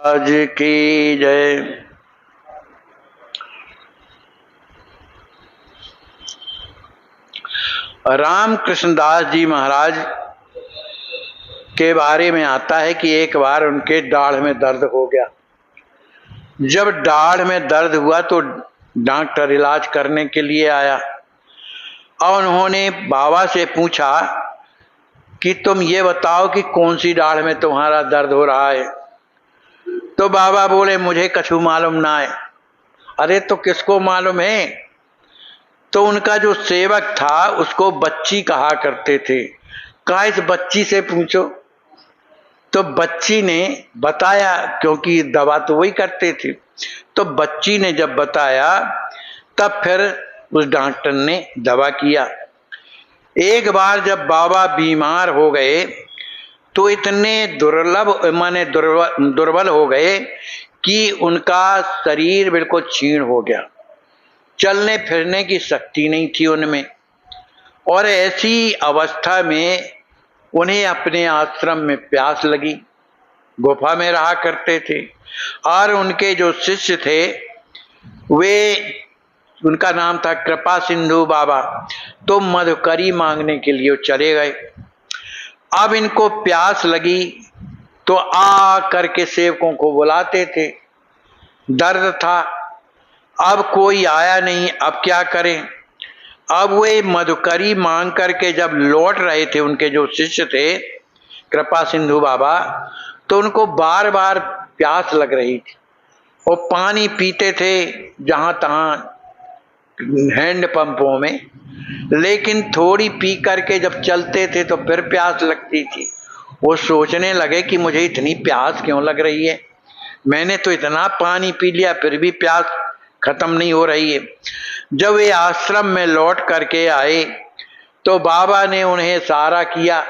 आज की जय। राम कृष्णदास जी महाराज के बारे में आता है कि एक बार उनके दाढ़ में दर्द हो गया। जब दाढ़ में दर्द हुआ तो डॉक्टर इलाज करने के लिए आया और उन्होंने बाबा से पूछा कि तुम ये बताओ कि कौन सी दाढ़ में तुम्हारा दर्द हो रहा है। तो बाबा बोले मुझे कछु मालूम ना है। अरे तो किसको मालूम है? तो उनका जो सेवक था उसको बच्ची कहा करते थे। कहा इस बच्ची से पूछो। तो बच्ची ने बताया, क्योंकि दवा तो वही करते थे। तो बच्ची ने जब बताया तब फिर उस डॉक्टर ने दवा किया। एक बार जब बाबा बीमार हो गए तो इतने दुर्बल हो गए कि उनका शरीर बिल्कुल क्षीण हो गया। चलने फिरने की शक्ति नहीं थी उनमें। और ऐसी अवस्था में उन्हें अपने आश्रम में प्यास लगी। गुफा में रहा करते थे और उनके जो शिष्य थे वे, उनका नाम था कृपा सिंधु बाबा, तो मधुकरी मांगने के लिए चले गए। अब इनको प्यास लगी तो आ करके सेवकों को बुलाते थे। दर्द था, अब कोई आया नहीं, अब क्या करें। अब वे मधुकरी मांग करके जब लौट रहे थे, उनके जो शिष्य थे कृपा सिंधु बाबा, तो उनको बार बार प्यास लग रही थी। वो पानी पीते थे जहां तहां हैंड पंपों में, लेकिन थोड़ी पी करके जब चलते थे तो फिर प्यास लगती थी। वो सोचने लगे कि मुझे इतनी प्यास क्यों लग रही है, मैंने तो इतना पानी पी लिया फिर भी प्यास खत्म नहीं हो रही है। जब वे आश्रम में लौट करके आए तो बाबा ने उन्हें इशारा किया।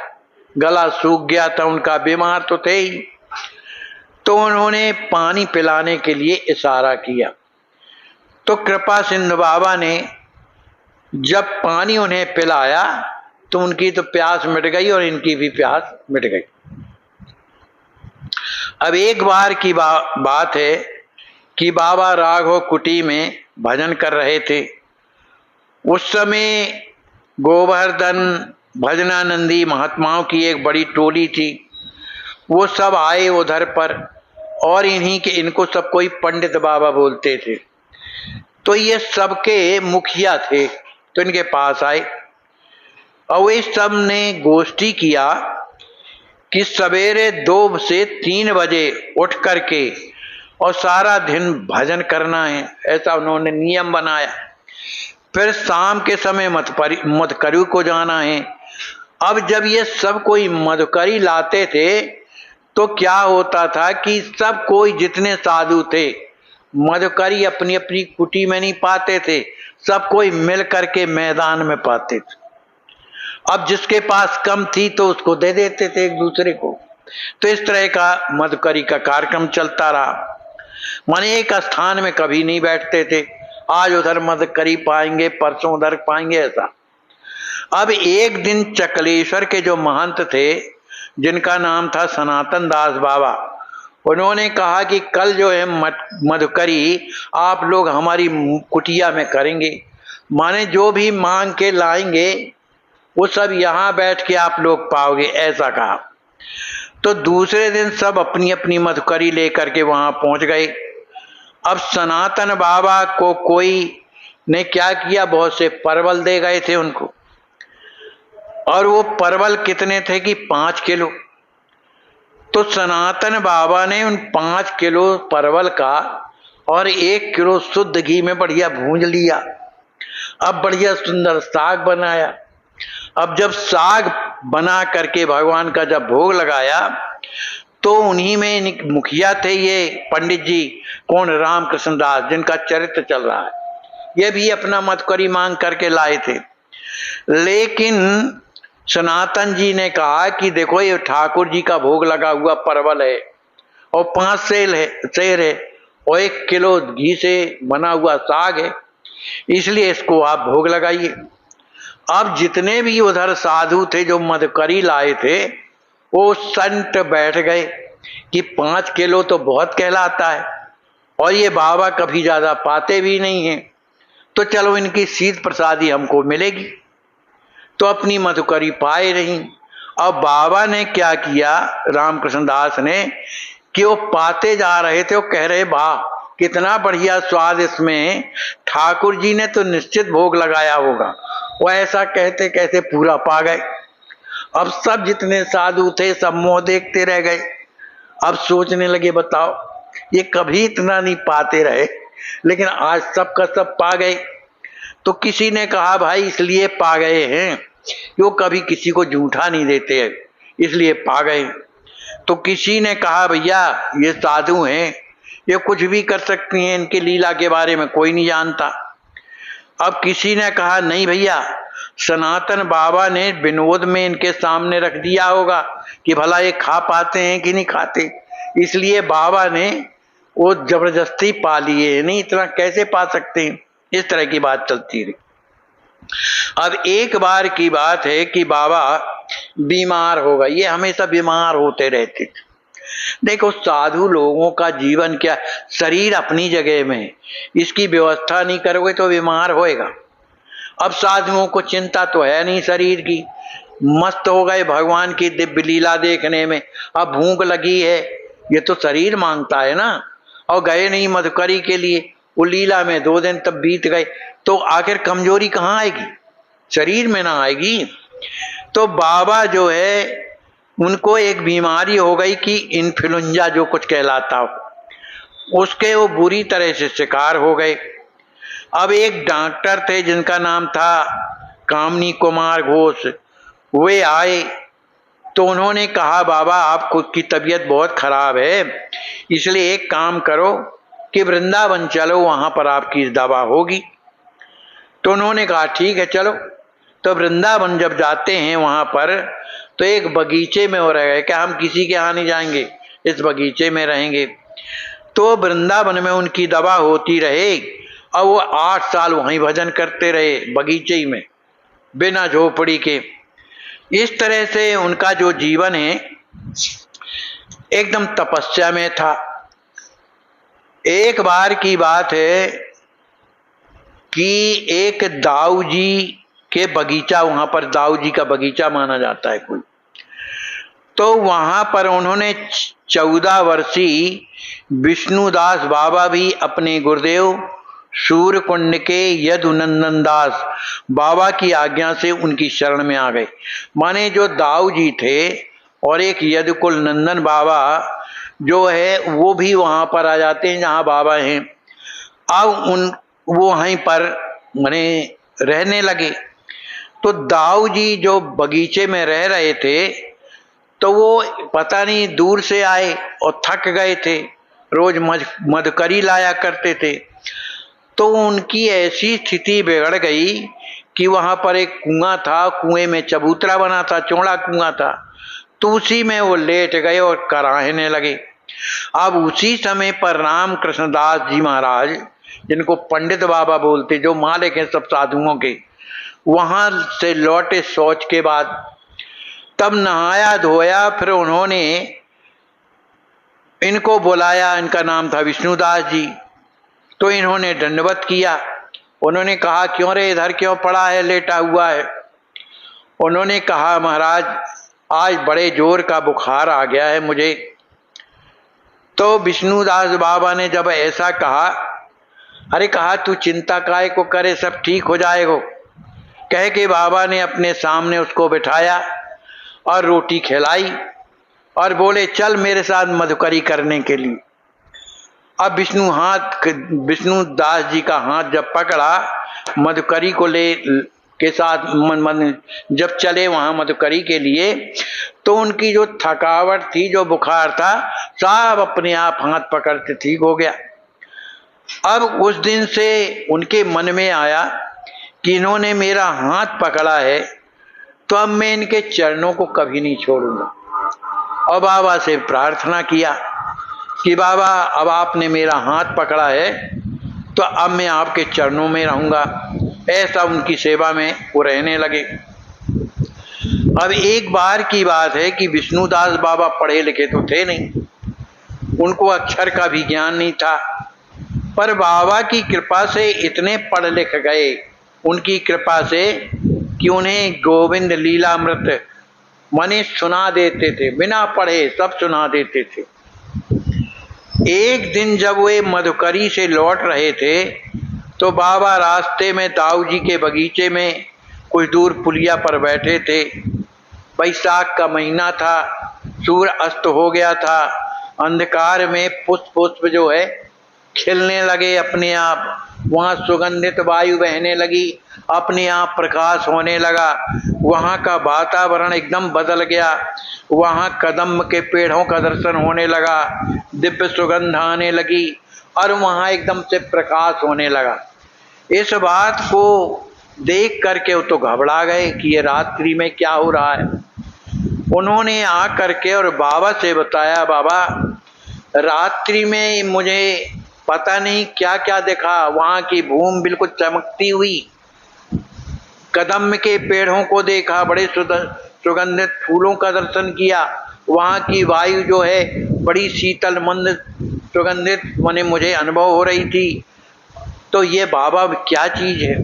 गला सूख गया था उनका, बीमार तो थे ही, तो उन्होंने पानी पिलाने के लिए इशारा किया। तो कृपा सिंधु बाबा ने जब पानी उन्हें पिलाया तो उनकी तो प्यास मिट गई और इनकी भी प्यास मिट गई। अब एक बार की बात है कि बाबा राघव कुटी में भजन कर रहे थे। उस समय गोवर्धन भजनानंदी महात्माओं की एक बड़ी टोली थी। वो सब आए उधर पर और इनको सब कोई पंडित बाबा बोलते थे। तो ये सबके मुखिया थे, तो इनके पास आए और वे सब ने गोष्ठी किया कि सवेरे 2 से 3 बजे उठ करके और सारा दिन भजन करना है, ऐसा उन्होंने नियम बनाया। फिर शाम के समय मधुकरी को जाना है। अब जब ये सब कोई मधुकरी लाते थे तो क्या होता था कि सब कोई जितने साधु थे मधुकरी अपनी अपनी कुटी में नहीं पाते थे, सब कोई मिल करके मैदान में पाते थे। अब जिसके पास कम थी तो उसको दे देते थे एक दूसरे को। तो इस तरह का मधुकरी का कार्यक्रम चलता रहा। माने एक स्थान में कभी नहीं बैठते थे, आज उधर मधुकरी पाएंगे परसों उधर पाएंगे, ऐसा। अब एक दिन चकलेश्वर के जो महंत थे, जिनका नाम था सनातन दास बाबा, उन्होंने कहा कि कल जो है मधुकरी आप लोग हमारी कुटिया में करेंगे, माने जो भी मांग के लाएंगे वो सब यहाँ बैठ के आप लोग पाओगे, ऐसा कहा। तो दूसरे दिन सब अपनी अपनी मधुकरी लेकर के वहां पहुंच गए। अब सनातन बाबा को कोई ने क्या किया, बहुत से परवल दे गए थे उनको, और वो परवल कितने थे कि 5 किलो। तो सनातन बाबा ने उन 5 किलो परवल का और 1 किलो शुद्ध घी में बढ़िया भूंज लिया। अब बढ़िया सुंदर साग बनाया। अब जब साग बना करके भगवान का जब भोग लगाया तो उन्हीं में मुखिया थे ये पंडित जी, कौन, राम कृष्णदास, जिनका चरित्र चल रहा है, ये भी अपना मधुकरी मांग करके लाए थे। लेकिन सनातन जी ने कहा कि देखो ये ठाकुर जी का भोग लगा हुआ परवल है और 5 सेर है और 1 किलो घी से बना हुआ साग है, इसलिए इसको आप भोग लगाइए। अब जितने भी उधर साधु थे जो मधुकरी लाए थे वो संत बैठ गए कि 5 किलो तो बहुत कहलाता है और ये बाबा कभी ज्यादा पाते भी नहीं हैं, तो चलो इनकी शीत प्रसादी हमको मिलेगी। तो अपनी मधुकरी पाए नहीं। अब बाबा ने क्या किया, रामकृष्ण दास ने, कि वो पाते जा रहे थे, वो कह रहे वाह कितना बढ़िया स्वाद इसमें, ठाकुर जी ने तो निश्चित भोग लगाया होगा। वो ऐसा कहते कहते पूरा पा गए। अब सब जितने साधु थे सब मुंह देखते रह गए। अब सोचने लगे बताओ ये कभी इतना नहीं पाते रहे, लेकिन आज सब का सब पा गए। तो किसी ने कहा भाई इसलिए पा गए हैं कि वो कभी किसी को झूठा नहीं देते हैं, इसलिए पा गए। तो किसी ने कहा भैया ये साधु हैं, ये कुछ भी कर सकती हैं, इनकी लीला के बारे में कोई नहीं जानता। अब किसी ने कहा नहीं भैया सनातन बाबा ने विनोद में इनके सामने रख दिया होगा कि भला ये खा पाते हैं कि नहीं खाते, इसलिए बाबा ने वो जबरदस्ती पा लिए, नहीं इतना कैसे पा सकते हैं। इस तरह की बात चलती रही। अब एक बार की बात है कि बाबा बीमार हो गए। ये हमेशा बीमार होते रहते थे। देखो साधु लोगों का जीवन क्या, शरीर अपनी जगह में, इसकी व्यवस्था नहीं करोगे तो बीमार होएगा। अब साधुओं को चिंता तो है नहीं शरीर की, मस्त हो गए भगवान की दिव्य लीला देखने में। अब भूख लगी है, ये तो शरीर मांगता है ना, और गए नहीं मधुकरी के लिए, वो लीला में 2 दिन तब बीत गए, तो आखिर कमजोरी कहाँ आएगी, शरीर में ना आएगी। तो बाबा जो है उनको एक बीमारी हो गई कि इन्फ्लुएंजा जो कुछ कहलाता हो, उसके वो बुरी तरह से शिकार हो गए। अब एक डॉक्टर थे जिनका नाम था कामनी कुमार घोष, वे आए तो उन्होंने कहा बाबा आपकी तबीयत बहुत खराब है, इसलिए एक काम करो कि वृंदावन चलो, वहां पर आपकी दवा होगी। तो उन्होंने कहा ठीक है चलो। तो वृंदावन जब जाते हैं वहां पर तो एक बगीचे में हो रहे कि हम किसी के यहाँ नहीं जाएंगे, इस बगीचे में रहेंगे। तो वृंदावन में उनकी दवा होती रहे और वो 8 साल वहीं भजन करते रहे बगीचे ही में, बिना झोपड़ी के। इस तरह से उनका जो जीवन है एकदम तपस्या में था। एक बार की बात है कि एक दाऊ जी के बगीचा, वहां पर दाऊ जी का बगीचा माना जाता है कोई, तो वहां पर उन्होंने 14 वर्षीय विष्णुदास बाबा भी अपने गुरुदेव सूर्यकुंड के यदुनंदन दास बाबा की आज्ञा से उनकी शरण में आ गए। माने जो दाऊ जी थे और एक यदुकुल नंदन बाबा जो है वो भी वहां पर आ जाते हैं जहां बाबा हैं। अब वो वहीं पर माने रहने लगे। तो दाऊ जी जो बगीचे में रह रहे थे तो वो पता नहीं दूर से आए और थक गए थे, रोज मधुकरी लाया करते थे। तो उनकी ऐसी स्थिति बिगड़ गई कि वहां पर एक कुआं था, कुएं में चबूतरा बना था, चौड़ा कुआं था, तो उसी में वो लेट गए और कराहने लगे। अब उसी समय पर रामकृष्ण दास जी महाराज, जिनको पंडित बाबा बोलते, जो मालिक हैं सब साधुओं के, वहां से लौटे शौच के बाद, तब नहाया धोया, फिर उन्होंने इनको बुलाया, इनका नाम था विष्णुदास जी। तो इन्होंने दंडवत किया। उन्होंने कहा क्यों रे इधर क्यों पड़ा है, लेटा हुआ है। उन्होंने कहा महाराज आज बड़े जोर का बुखार आ गया है मुझे। तो विष्णुदास बाबा ने जब ऐसा कहा, अरे कहा तू चिंता काहे को करे, सब ठीक हो जाएगा। कह के बाबा ने अपने सामने उसको बिठाया और रोटी खिलाई और बोले चल मेरे साथ मधुकरी करने के लिए। अब विष्णुदास जी का हाथ जब पकड़ा मधुकरी को ले के साथ जब चले वहां मधुकरी के लिए, तो उनकी जो थकावट थी, जो बुखार था, सब अपने आप हाथ पकड़ते ठीक हो गया। अब उस दिन से उनके मन में आया कि इन्होंने मेरा हाथ पकड़ा है तो अब मैं इनके चरणों को कभी नहीं छोड़ूंगा। और बाबा से प्रार्थना किया कि बाबा अब आपने मेरा हाथ पकड़ा है तो अब मैं आपके चरणों में रहूंगा। ऐसा उनकी सेवा में वो रहने लगे। अब एक बार की बात है कि विष्णुदास बाबा पढ़े लिखे तो थे नहीं, उनको अक्षर का भी ज्ञान नहीं था, पर बाबा की कृपा से इतने पढ़ लिख गए, उनकी कृपा से, कि उन्हें गोविंद लीलामृत माने सुना देते थे, बिना पढ़े सब सुना देते थे। एक दिन जब वे मधुकरी से लौट रहे थे तो बाबा रास्ते में ताऊ जी के बगीचे में कुछ दूर पुलिया पर बैठे थे। बैसाख का महीना था, सूर्य अस्त हो गया था। अंधकार में पुष्प जो है खिलने लगे अपने आप, वहाँ सुगंधित वायु बहने लगी, अपने आप प्रकाश होने लगा, वहाँ का वातावरण एकदम बदल गया, वहाँ कदम के पेड़ों का दर्शन होने लगा, दिव्य सुगंध आने लगी और वहाँ एकदम से प्रकाश होने लगा। इस बात को देख करके वो तो घबरा गए कि ये रात्रि में क्या हो रहा है। उन्होंने आ करके और बाबा से बताया, बाबा रात्रि में मुझे पता नहीं क्या क्या देखा, वहाँ की भूमि बिल्कुल चमकती हुई, कदम के पेड़ों को देखा, बड़े सुगंधित फूलों का दर्शन किया, वहाँ की वायु जो है बड़ी शीतल मंद सुगंधित माने मुझे अनुभव हो रही थी। तो ये बाबा क्या चीज है?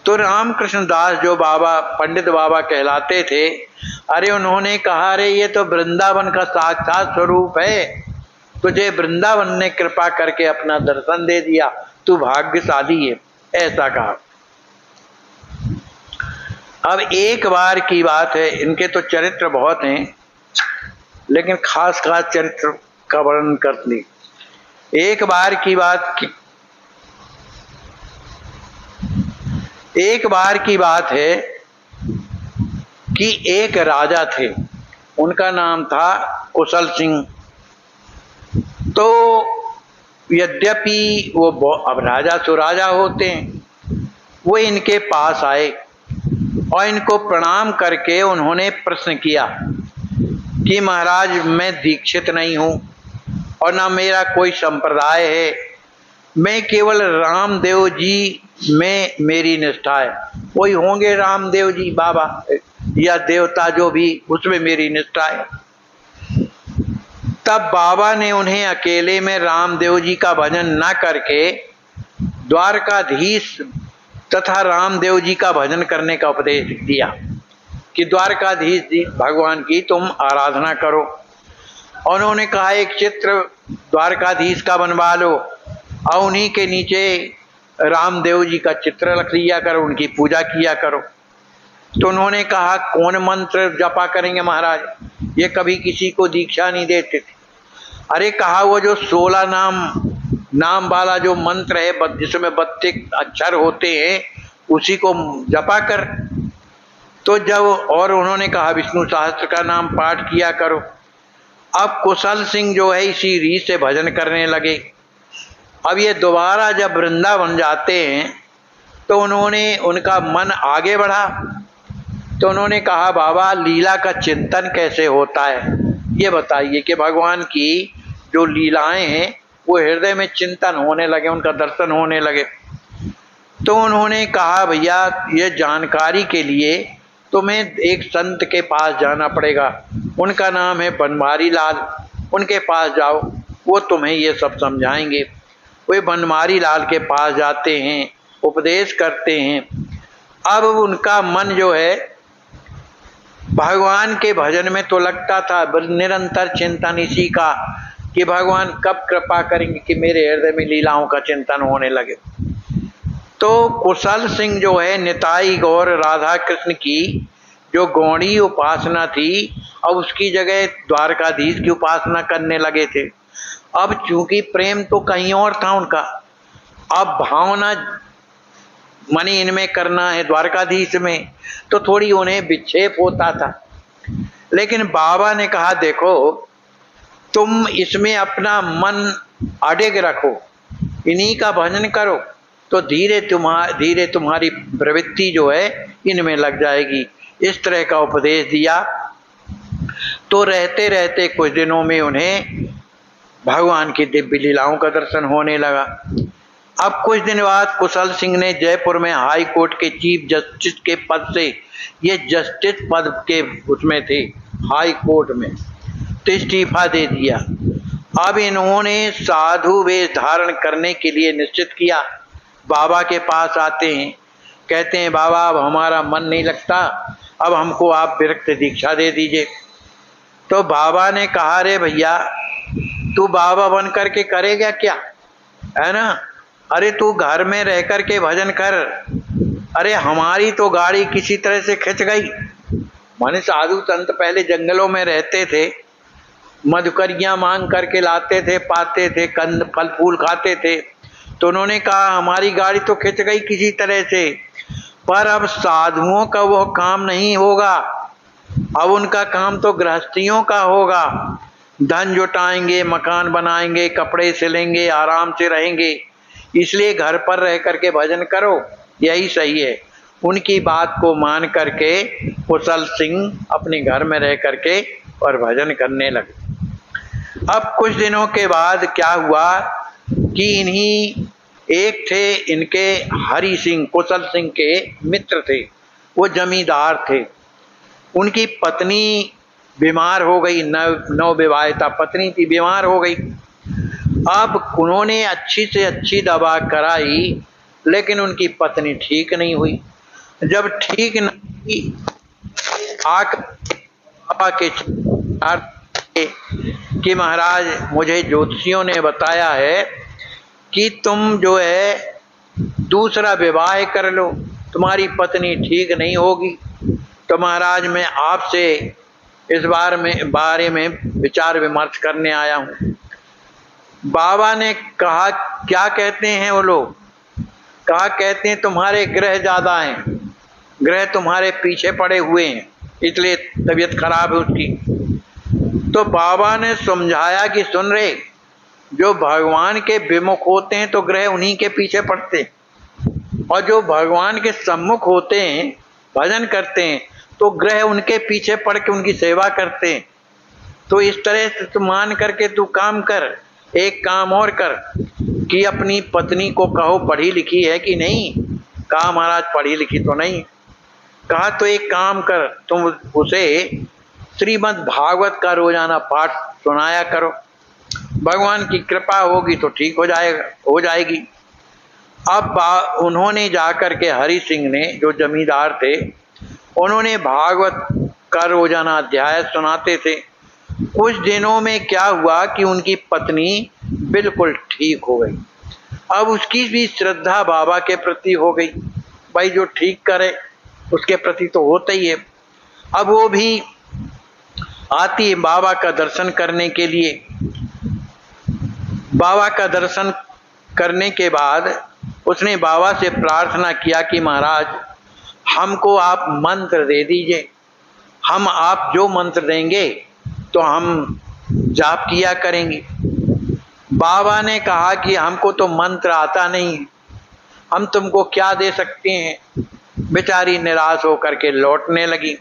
तो रामकृष्ण दास जो बाबा पंडित बाबा कहलाते थे, अरे उन्होंने कहा, अरे ये तो वृंदावन का साक्षात स्वरूप है, तुझे वृंदावन ने कृपा करके अपना दर्शन दे दिया, तू भाग्यशाली है, ऐसा कहा। अब एक बार की बात है, इनके तो चरित्र बहुत हैं, लेकिन खास खास चरित्र का वर्णन कर ली। एक बार की बात है कि एक राजा थे, उनका नाम था कुशल सिंह। तो यद्यपि वो अब राजा तो राजा होते हैं, वो इनके पास आए और इनको प्रणाम करके उन्होंने प्रश्न किया कि महाराज मैं दीक्षित नहीं हूँ और ना मेरा कोई संप्रदाय है, मैं केवल रामदेव जी में मेरी निष्ठा है। कोई होंगे रामदेव जी बाबा या देवता जो भी, उसमें मेरी निष्ठा है। तब बाबा ने उन्हें अकेले में रामदेव जी का भजन न करके द्वारकाधीश तथा रामदेव जी का भजन करने का उपदेश दिया कि द्वारकाधीश जी भगवान की तुम आराधना करो। और उन्होंने कहा एक चित्र द्वारकाधीश का बनवा लो और उन्हीं के नीचे रामदेव जी का चित्र रख लिया करो, उनकी पूजा किया करो। तो उन्होंने कहा कौन मंत्र जपा करेंगे महाराज, ये कभी किसी को दीक्षा नहीं देते थे। अरे कहा वो जो 16 नाम वाला जो मंत्र है जिसमें 32 अक्षर होते हैं, उसी को जपा कर। तो जब और उन्होंने कहा विष्णु सहस्त्र का नाम पाठ किया करो। अब कुशल सिंह जो है इसी रीत से भजन करने लगे। अब ये दोबारा जब वृंदावन जाते हैं तो उनका मन आगे बढ़ा, तो उन्होंने कहा बाबा लीला का चिंतन कैसे होता है, ये बताइए कि भगवान की जो लीलाएं हैं वो हृदय में चिंतन होने लगे, उनका दर्शन होने लगे। तो उन्होंने कहा भैया ये जानकारी के लिए तुम्हें एक संत के पास जाना पड़ेगा, उनका नाम है बनवारी लाल, उनके पास जाओ, वो तुम्हें ये सब समझाएंगे। वे बनवारी लाल के पास जाते हैं, उपदेश करते हैं। अब उनका मन जो है भगवान के भजन में तो लगता था, निरंतर चिंतन इसी का कि भगवान कब कृपा करेंगे कि मेरे हृदय में लीलाओं का चिंतन होने लगे। तो कुशल सिंह जो है निताई गौर राधा कृष्ण की जो गौड़ी उपासना थी, अब उसकी जगह द्वारकाधीश की उपासना करने लगे थे। अब चूंकि प्रेम तो कहीं और था उनका, अब भावना मनी इनमें करना है द्वारकाधीश में, तो थोड़ी उन्हें विक्षेप होता था। लेकिन बाबा ने कहा देखो तुम इसमें अपना मन अडिग रखो, इन्हीं का भजन करो, तो धीरे तुम्हारी प्रवृत्ति जो है इनमें लग जाएगी। इस तरह का उपदेश दिया। तो रहते रहते कुछ दिनों में उन्हें भगवान की दिव्य लीलाओं का दर्शन होने लगा। अब कुछ दिन बाद कुशल सिंह ने जयपुर में हाई कोर्ट के चीफ जस्टिस के पद से, ये जस्टिस पद के उसमें थे हाई कोर्ट में, तो इस्तीफा दे दिया। अब इन्होंने साधु वेश धारण करने के लिए निश्चित किया। बाबा के पास आते हैं, कहते हैं बाबा अब हमारा मन नहीं लगता, अब हमको आप विरक्त दीक्षा दे दीजिए। तो बाबा ने कहा रे भैया तू बाबा बन करके करेगा क्या, है ना, अरे तू घर में रह करके भजन कर। अरे हमारी तो गाड़ी किसी तरह से खिंच गई। माने साधु संत पहले जंगलों में रहते थे, मधुकरियां मांग करके लाते थे, पाते थे, कंद फल फूल खाते थे। तो उन्होंने कहा हमारी गाड़ी तो खिंच गई किसी तरह से, पर अब साधुओं का वो काम नहीं होगा, अब उनका काम तो गृहस्थियों का होगा। धन जुटाएंगे, मकान बनाएंगे, कपड़े सिलेंगे, आराम से रहेंगे, इसलिए घर पर रह करके भजन करो, यही सही है। उनकी बात को मान करके कुशल सिंह अपने घर में रह करके और भजन करने लगे। अब कुछ दिनों के बाद क्या हुआ कि इन्हीं एक थे इनके हरि सिंह, कुशल सिंह के मित्र थे, वो जमींदार थे। उनकी पत्नी बीमार हो गई, नवविवाहिता पत्नी थी, बीमार हो गई। अब उन्होंने अच्छी से अच्छी दवा कराई, लेकिन उनकी पत्नी ठीक नहीं हुई। जब ठीक नहीं बाबा के कि महाराज मुझे ज्योतिषियों ने बताया है कि तुम जो है दूसरा विवाह कर लो, तुम्हारी पत्नी ठीक नहीं होगी। तो महाराज मैं आपसे इस बारे में विचार विमर्श करने आया हूँ। बाबा ने कहा क्या कहते हैं वो लोग, कहा कहते हैं तुम्हारे ग्रह ज्यादा हैं, ग्रह तुम्हारे पीछे पड़े हुए हैं, इसलिए तबीयत खराब है उसकी। तो बाबा ने समझाया कि सुन रे, जो भगवान के विमुख होते हैं तो ग्रह उन्हीं के पीछे पड़ते हैं, और जो भगवान के सम्मुख होते हैं भजन करते हैं तो ग्रह उनके पीछे पड़ के उनकी सेवा करते हैं। तो इस तरह से तू मान करके तू काम कर। एक काम और कर कि अपनी पत्नी को कहो पढ़ी लिखी है कि नहीं। कहा महाराज पढ़ी लिखी तो नहीं। कहा तो एक काम कर, तुम उसे श्रीमद् भागवत का रोजाना पाठ सुनाया करो, भगवान की कृपा होगी तो ठीक हो जाएगी। अब उन्होंने जाकर के हरि सिंह ने, जो जमींदार थे, उन्होंने भागवत का रोजाना अध्याय सुनाते थे। कुछ दिनों में क्या हुआ कि उनकी पत्नी बिल्कुल ठीक हो गई। अब उसकी भी श्रद्धा बाबा के प्रति हो गई, भाई जो ठीक करे उसके प्रति तो होता ही है। अब वो भी आती है बाबा का दर्शन करने के लिए। बाबा का दर्शन करने के बाद उसने बाबा से प्रार्थना किया कि महाराज हमको आप मंत्र दे दीजिए, हम आप जो मंत्र देंगे तो हम जाप किया करेंगे। बाबा ने कहा कि हमको तो मंत्र आता नहीं है, हम तुमको क्या दे सकते हैं। बेचारी निराश होकर के लौटने लगी।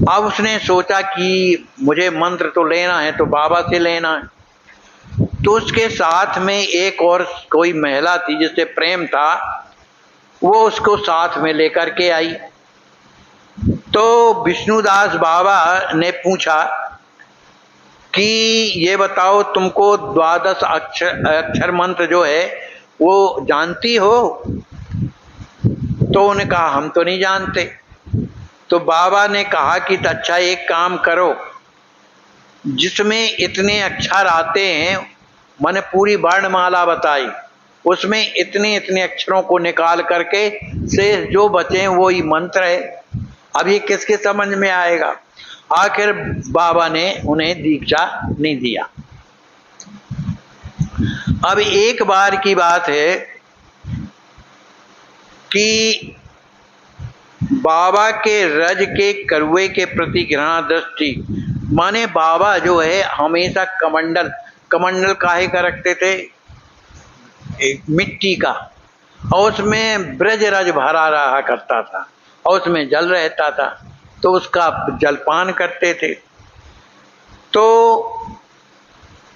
अब उसने सोचा कि मुझे मंत्र तो लेना है तो बाबा से लेना है। तो उसके साथ में एक और कोई महिला थी जिससे प्रेम था, वो उसको साथ में लेकर के आई। तो विष्णुदास बाबा ने पूछा कि ये बताओ तुमको 12 अक्षर मंत्र जो है वो जानती हो। तो उन्होंने कहा हम तो नहीं जानते। तो बाबा ने कहा कि अच्छा एक काम करो, जिसमें इतने अक्षर आते हैं, मैंने पूरी वर्णमाला बताई, उसमें इतने इतने अक्षरों को निकाल करके शेष जो बचे वो ही मंत्र है। अब ये किसके समझ में आएगा। आखिर बाबा ने उन्हें दीक्षा नहीं दिया। अब एक बार की बात है कि बाबा के रज के करुए के प्रति घृणा दृष्टि, माने बाबा जो है हमेशा कमंडल काहे का रखते थे, एक मिट्टी का, और उसमें ब्रज रज भरा रहा करता था और उसमें जल रहता था, तो उसका जलपान करते थे। तो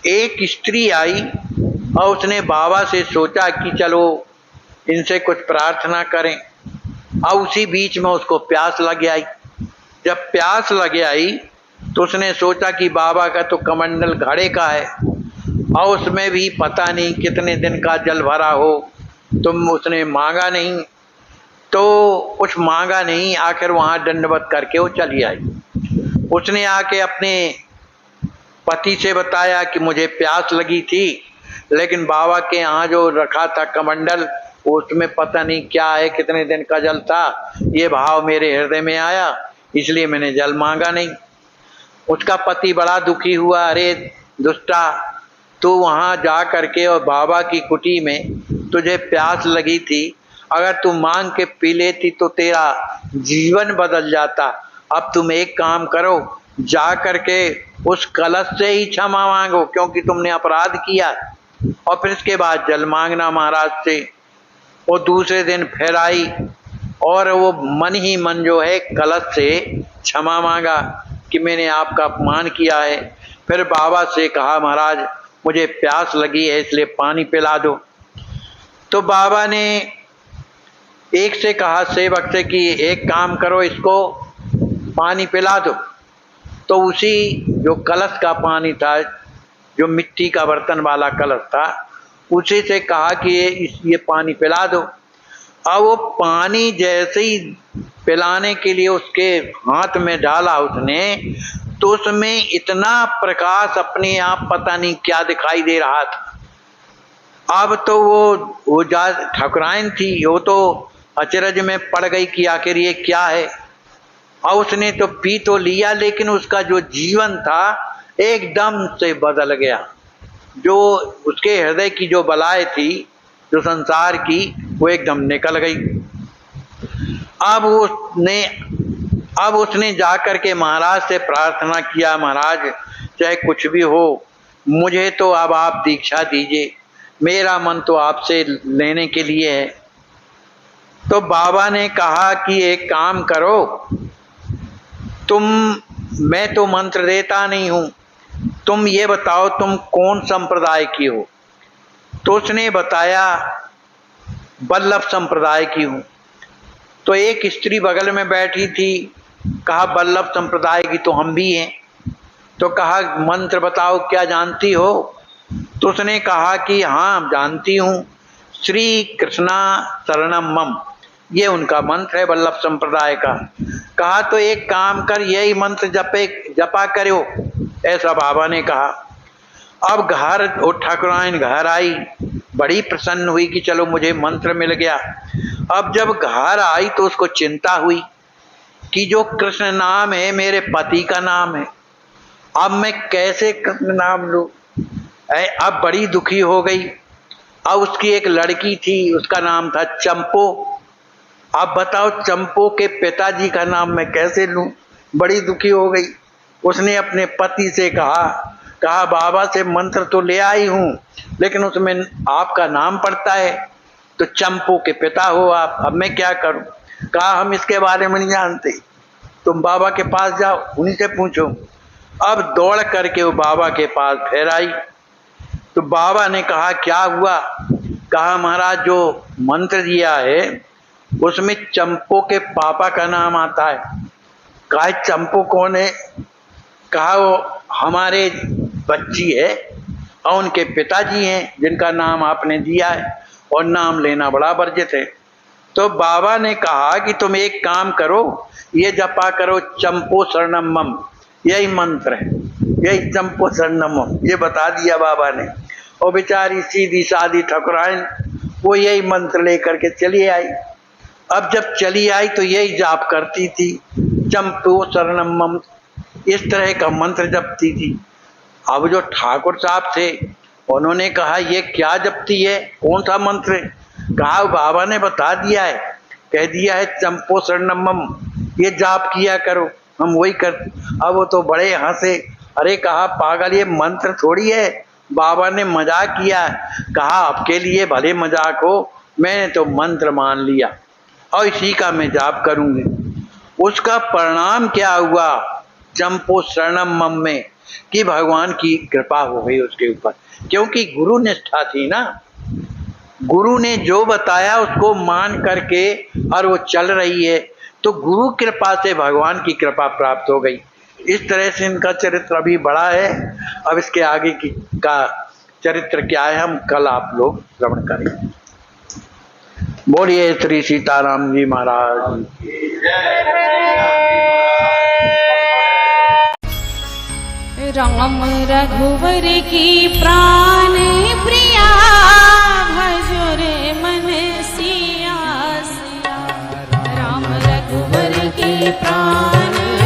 एक स्त्री आई और उसने बाबा से सोचा कि चलो इनसे कुछ प्रार्थना करें। और उसी बीच में उसको प्यास लग आई। जब प्यास लग आई तो उसने सोचा कि बाबा का तो कमंडल घड़े का है और उसमें भी पता नहीं कितने दिन का जल भरा हो, तुम उसने मांगा नहीं, तो कुछ मांगा नहीं, आखिर वहां दंडवत करके वो चली आई। उसने आके अपने पति से बताया कि मुझे प्यास लगी थी, लेकिन बाबा के यहाँ जो रखा था कमंडल उसमें पता नहीं क्या है, कितने दिन का जल था, ये भाव मेरे हृदय में आया, इसलिए मैंने जल मांगा नहीं। उसका पति बड़ा दुखी हुआ, अरे दुष्टा, तू वहां जा करके और बाबा की कुटी में तुझे प्यास लगी थी, अगर तू मांग के पी लेती तो तेरा जीवन बदल जाता। अब तुम एक काम करो, जा करके उस कलश से ही क्षमा मांगो क्योंकि तुमने अपराध किया, और फिर इसके बाद जल मांगना महाराज से। वो दूसरे दिन फिर आई और वो मन ही मन जो है कलश से क्षमा मांगा कि मैंने आपका अपमान किया है। फिर बाबा से कहा, महाराज मुझे प्यास लगी है इसलिए पानी पिला दो। तो बाबा ने एक से कहा सेवक से कि एक काम करो, इसको पानी पिला दो। तो उसी जो कलश का पानी था, जो मिट्टी का बर्तन वाला कलश था, उसी से कहा कि ये पानी पिला दो। अब वो पानी जैसे ही पिलाने के लिए उसके हाथ में डाला उसने, तो उसमें इतना प्रकाश अपने आप पता नहीं क्या दिखाई दे रहा था। अब तो वो ठाकुराइन थी, वो तो अचरज में पड़ गई कि आखिर ये क्या है। और उसने तो पी तो लिया, लेकिन उसका जो जीवन था एकदम से बदल गया। जो उसके हृदय की जो बलाएं थी, जो संसार की, वो एकदम निकल गई। अब उसने जाकर के महाराज से प्रार्थना किया, महाराज चाहे कुछ भी हो, मुझे तो अब आप दीक्षा दीजिए, मेरा मन तो आपसे लेने के लिए है। तो बाबा ने कहा कि एक काम करो, मैं तो मंत्र देता नहीं हूं, तुम ये बताओ तुम कौन संप्रदाय की हो। तो उसने बताया वल्लभ संप्रदाय की हूं। तो एक स्त्री बगल में बैठी थी, कहा वल्लभ संप्रदाय की तो हम भी हैं। तो कहा मंत्र बताओ क्या जानती हो। तो उसने कहा कि हाँ जानती हूं, श्री कृष्णा शरणम मम, ये उनका मंत्र है वल्लभ संप्रदाय का। कहा तो एक काम कर, यही मंत्र जपा करो, ऐसा बाबा ने कहा। अब वो ठाकुराइन घर आई, बड़ी प्रसन्न हुई कि चलो मुझे मंत्र मिल गया। अब जब घर आई तो उसको चिंता हुई कि जो कृष्ण नाम है मेरे पति का नाम है, अब मैं कैसे कृष्ण नाम लूं। अब बड़ी दुखी हो गई। अब उसकी एक लड़की थी, उसका नाम था चंपो। अब बताओ चंपो के पिताजी का नाम मैं कैसे लूं, बड़ी दुखी हो गई। उसने अपने पति से कहा बाबा से मंत्र तो ले आई हूं, लेकिन उसमें आपका नाम पड़ता है, तो चंपो के पिता हो आप, अब मैं क्या करूं। कहा हम इसके बारे में नहीं जानते, तुम बाबा के पास जाओ, उन्हीं से पूछो। अब दौड़ करके वो बाबा के पास फिर आई। तो बाबा ने कहा क्या हुआ। कहा महाराज जो मंत्र दिया है उसमें चंपो के पापा का नाम आता है। कहा चंपो कौन है। कहा वो हमारे बच्ची है और उनके पिताजी हैं जिनका नाम आपने दिया है, और नाम लेना बड़ा वर्जित है। तो बाबा ने कहा कि तुम एक काम करो, ये जपा करो चंपो शरणम मम, यही मंत्र है, यही चंपो शरणम मम, ये बता दिया बाबा ने। और बेचारी सीधी सादी ठाकुराइन वो यही मंत्र लेकर के चली आई। अब जब चली आई तो यही जाप करती थी, चंपो शरणम मम, इस तरह का मंत्र जपती थी। अब जो ठाकुर साहब थे उन्होंने कहा ये क्या जपती है, कौन सा मंत्र है। कहा बाबा ने बता दिया है, कह दिया है चंपो शरणम मम, ये जाप किया करो, हम वही कर। अब वो तो बड़े हंसे। अरे कहा पागल, ये मंत्र थोड़ी है, बाबा ने मजाक किया। कहा आपके लिए भले मजाक हो, मैंने तो मंत्र मान लिया और इसी का मैं जाप करूंगी। उसका परिणाम क्या हुआ चंपो शरणम मम में, कि भगवान की कृपा हो गई उसके ऊपर, क्योंकि गुरु निष्ठा थी ना। गुरु ने जो बताया उसको मान करके और वो चल रही है, तो गुरु कृपा से भगवान की कृपा प्राप्त हो गई। इस तरह से इनका चरित्र अभी बड़ा है। अब इसके आगे की का चरित्र क्या है हम कल आप लोग श्रवण करेंगे। बोलिए श्री सीताराम जी महाराज। राम रघुवर की प्राण प्रिया भजो रे मन सिया सिया। राम रघुवर की प्राण